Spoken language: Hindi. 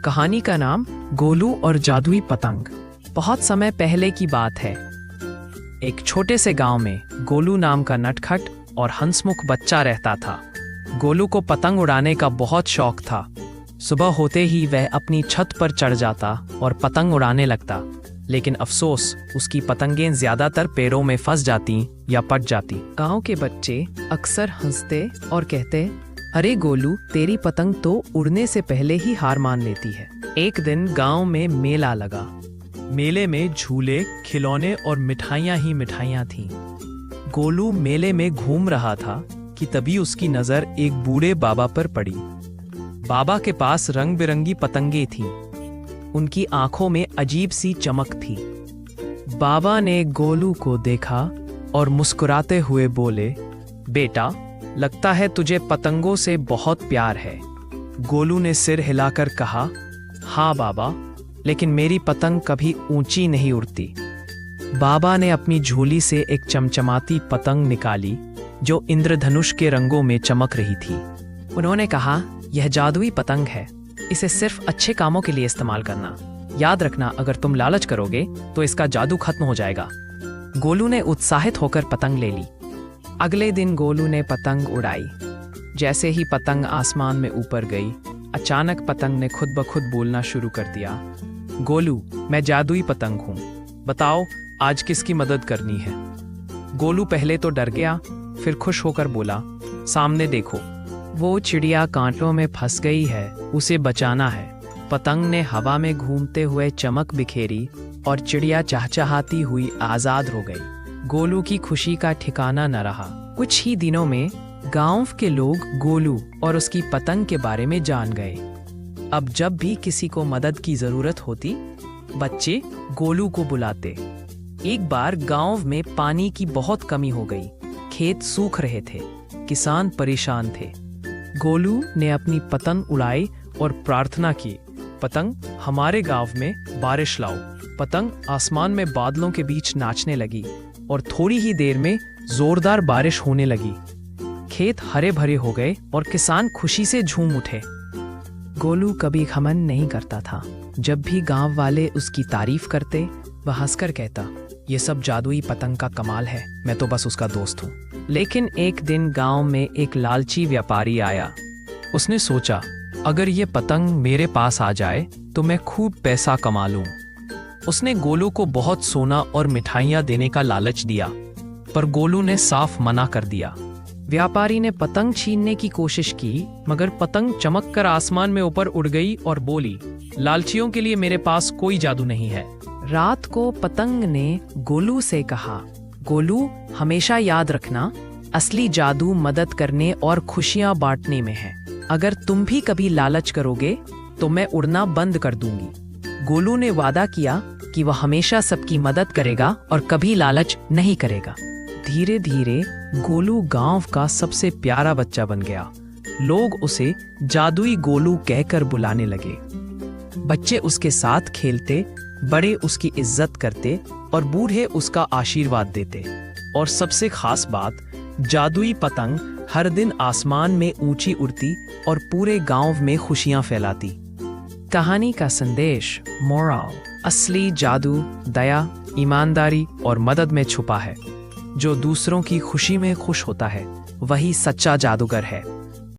कहानी का नाम गोलू और जादुई पतंग। बहुत समय पहले की बात है। एक छोटे से गांव में गोलू नाम का नटखट और हंसमुख बच्चा रहता था। गोलू को पतंग उड़ाने का बहुत शौक था। सुबह होते ही वह अपनी छत पर चढ़ जाता और पतंग उड़ाने लगता, लेकिन अफसोस उसकी पतंगें ज्यादातर पेड़ों में फंस जाती या पट जाती। गांव के बच्चे अक्सर हंसते और कहते, अरे गोलू, तेरी पतंग तो उड़ने से पहले ही हार मान लेती है। एक दिन गांव में मेला लगा। मेले में झूले, खिलौने और मिठाइयाँ ही मिठाइयाँ थीं। गोलू मेले में घूम रहा था कि तभी उसकी नजर एक बूढ़े बाबा पर पड़ी। बाबा के पास रंग बिरंगी पतंगे थीं। उनकी आंखों में अजीब सी चमक थी। बाबा ने गोलू को देखा और मुस्कुराते हुए बोले, बेटा, लगता है तुझे पतंगों से बहुत प्यार है। गोलू ने सिर हिलाकर कहा, हाँ बाबा, लेकिन मेरी पतंग कभी ऊंची नहीं उड़ती। बाबा ने अपनी झोली से एक चमचमाती पतंग निकाली जो इंद्रधनुष के रंगों में चमक रही थी। उन्होंने कहा, यह जादुई पतंग है, इसे सिर्फ अच्छे कामों के लिए इस्तेमाल करना। याद रखना, अगर तुम लालच करोगे तो इसका जादू खत्म हो जाएगा। गोलू ने उत्साहित होकर पतंग ले ली। अगले दिन गोलू ने पतंग उड़ाई। जैसे ही पतंग आसमान में ऊपर गई, अचानक पतंग ने खुद ब खुद बोलना शुरू कर दिया, गोलू, मैं जादुई पतंग हूँ, बताओ आज किसकी मदद करनी है। गोलू पहले तो डर गया, फिर खुश होकर बोला, सामने देखो, वो चिड़िया कांटों में फंस गई है, उसे बचाना है। पतंग ने हवा में घूमते हुए चमक बिखेरी और चिड़िया चहचहाती हुई आजाद हो गई। गोलू की खुशी का ठिकाना न रहा। कुछ ही दिनों में गांव के लोग गोलू और उसकी पतंग के बारे में जान गए। अब जब भी किसी को मदद की जरूरत होती, बच्चे गोलू को बुलाते। एक बार गांव में पानी की बहुत कमी हो गई। खेत सूख रहे थे, किसान परेशान थे। गोलू ने अपनी पतंग उड़ाई और प्रार्थना की, पतंग, हमारे गांव में बारिश लाओ। पतंग आसमान में बादलों के बीच नाचने लगी और थोड़ी ही देर में जोरदार बारिश होने लगी। खेत हरे भरे हो गए और किसान खुशी से झूम उठे। गोलू कभी घमंड नहीं करता था। जब भी गांव वाले उसकी तारीफ करते, वह हंसकर कहता, ये सब जादुई पतंग का कमाल है, मैं तो बस उसका दोस्त हूँ। लेकिन एक दिन गांव में एक लालची व्यापारी आया। उसने सोचा, अगर ये पतंग मेरे पास आ जाए तो मैं खूब पैसा कमा लूं। उसने गोलू को बहुत सोना और मिठाइयां देने का लालच दिया, पर गोलू ने साफ मना कर दिया। व्यापारी ने पतंग छीनने की कोशिश की, मगर पतंग चमक कर आसमान में ऊपर उड़ गई और बोली, लालचियों के लिए मेरे पास कोई जादू नहीं है। रात को पतंग ने गोलू से कहा, गोलू, हमेशा याद रखना, असली जादू मदद करने और खुशियां बांटने में है। अगर तुम भी कभी लालच करोगे तो मैं उड़ना बंद कर दूंगी। गोलू ने वादा किया कि वह हमेशा सबकी मदद करेगा और कभी लालच नहीं करेगा। धीरे धीरे गोलू गांव का सबसे प्यारा बच्चा बन गया। लोग उसे जादुई गोलू कहकर बुलाने लगे। बच्चे उसके साथ खेलते, बड़े उसकी इज्जत करते और बूढ़े उसका आशीर्वाद देते। और सबसे खास बात, जादुई पतंग हर दिन आसमान में ऊंची उड़ती और पूरे गांव में खुशियां फैलाती। कहानी का संदेश, मोरल, असली जादू दया, ईमानदारी और मदद में छुपा है। जो दूसरों की खुशी में खुश होता है, वही सच्चा जादूगर है।